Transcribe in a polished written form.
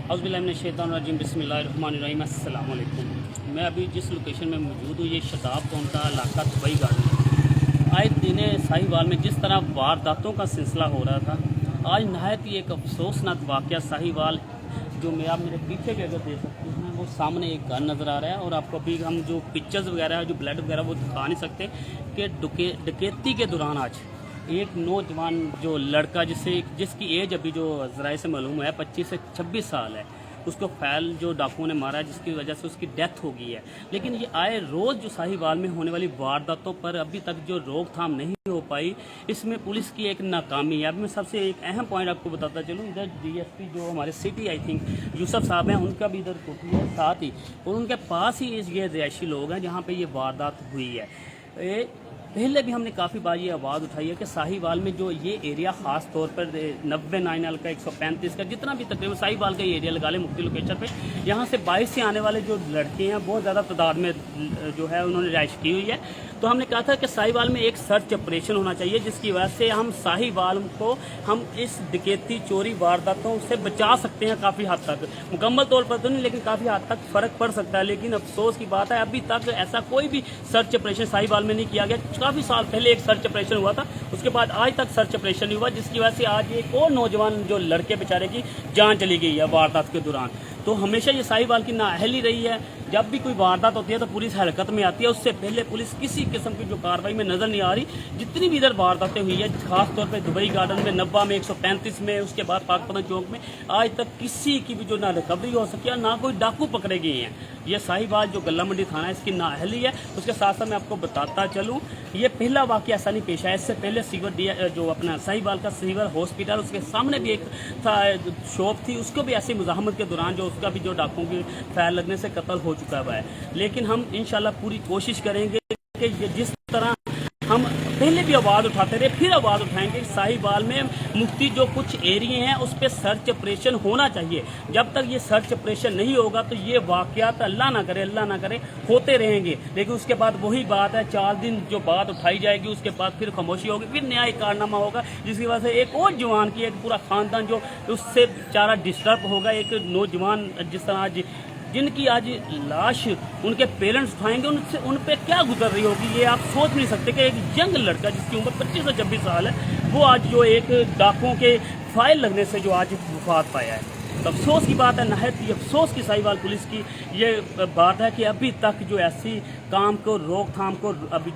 औज़ुबिल्लाहिमिनश्शैतानिर्रजीम बिस्मिल्लाहिर्रहमानिर्रहीम। अस्सलाम वालेकुम। मैं अभी जिस लोकेशन में मौजूद हूँ, ये शताब टाउन का इलाका दुबई गार्डन। आए दिन साहिवाल में जिस तरह वारदातों का सिलसिला हो रहा था, आज नहायत ही एक अफसोसनाक वाक़या साहिवाल जो मैं आप मेरे पीछे भी अगर दे सकते हैं, वो सामने एक घर नज़र आ रहा है। और आपको अभी हम जो पिक्चर्स वगैरह जो ब्लड वगैरह वो दिखा नहीं सकते कि डकैती के दौरान आज एक नौजवान जो लड़का जिसकी एज अभी जो ज़राए से मालूम है 25 से 26 साल है, उसको फैल जो डाकुओं ने मारा है, जिसकी वजह से उसकी डेथ हो गई है। लेकिन ये आए रोज़ जो साहिवाल में होने वाली वारदातों पर अभी तक जो रोकथाम नहीं हो पाई, इसमें पुलिस की एक नाकामी है। अब मैं सबसे एक अहम पॉइंट आपको बताता चलूँ, इधर डीएसपी जो हमारे सिटी आई थिंक यूसुफ साहब हैं, उनका भी इधर कोठी है साथ ही, और उनके पास ही ये रिहायशी लोग हैं जहाँ पर ये वारदात हुई है। पहले भी हमने काफ़ी बार ये आवाज़ उठाई है कि साहिवाल में जो ये एरिया ख़ास तौर पर 90 नाइनल का 135 का जितना भी तकरीबन साहिवाल का ये एरिया लगा लें मुख्य लोकेशन पे, यहाँ से 22 से आने वाले जो लड़के हैं बहुत ज़्यादा तादाद में जो है उन्होंने रिहाइश की हुई है। तो हमने कहा था कि साहिवाल में एक सर्च ऑपरेशन होना चाहिए, जिसकी वजह से हम साहिवाल को हम इस डकैती चोरी वारदातों से बचा सकते हैं काफ़ी हद तक। मुकम्मल तौर पर तो नहीं, लेकिन काफ़ी हद तक फ़र्क पड़ सकता है। लेकिन अफसोस की बात है अभी तक ऐसा कोई भी सर्च ऑपरेशन साहिवाल में नहीं किया गया। काफ़ी साल पहले एक सर्च ऑपरेशन हुआ था, उसके बाद आज तक सर्च ऑपरेशन नहीं हुआ, जिसकी वजह से आज एक और नौजवान जो लड़के बेचारे की जान चली गई है वारदात के दौरान। तो हमेशा ये साहिवाल की नाअहली रही है, जब भी कोई वारदात होती है तो पुलिस हरकत में आती है, उससे पहले पुलिस किसी किस्म की जो कार्रवाई में नज़र नहीं आ रही। जितनी भी इधर वारदातें हुई है खास तौर पे दुबई गार्डन में 90 में 135 में, उसके बाद पाकपतन चौक में, आज तक किसी की भी जो ना रिकवरी हो सकी है ना कोई डाकू पकड़े गए हैं। ये साहिवाल जो गल्ला मंडी थाना है इसकी नाअहली है। उसके साथ साथ मैं आपको बताता चलूँ, ये पहला वाक़या ऐसा नहीं पेश आया। इससे पहले सीवर जो अपना साहिवाल का सीवर हॉस्पिटल, उसके सामने भी एक था शॉप थी, उसको भी ऐसी मुज़ाहमत के दौरान जो उसका भी जो डाकुओं की फैल लगने से कत्ल हो चुका हुआ है। लेकिन हम इंशाल्लाह पूरी कोशिश करेंगे कि ये जिस तरह हम पहले भी आवाज़ उठाते रहे फिर आवाज़ उठाएंगे। साहिवाल में मुफ्ती जो कुछ एरिए हैं उस पर सर्च ऑपरेशन होना चाहिए। जब तक ये सर्च ऑपरेशन नहीं होगा तो ये वाक़यात अल्लाह ना करे होते रहेंगे। लेकिन उसके बाद वही बात है, 4 दिन जो बात उठाई जाएगी उसके बाद फिर खामोशी होगी, फिर नया एक कारनामा होगा, जिसकी वजह से एक और जवान की एक पूरा ख़ानदान जो उससे बेचारा डिस्टर्ब होगा। एक नौजवान जिस तरह आज जिनकी आज लाश उनके पेरेंट्स उठाएंगे, उनसे उन पे क्या गुजर रही होगी, ये आप सोच नहीं सकते कि एक यंग लड़का जिसकी उम्र 25 से 26 साल है, वो आज जो एक डाकुओं के फाइल लगने से जो आज वफात पाया है। तो अफसोस की बात है, नहायत ही अफसोस की साहिवाल पुलिस की ये बात है कि अभी तक जो ऐसी काम को रोकथाम को अभी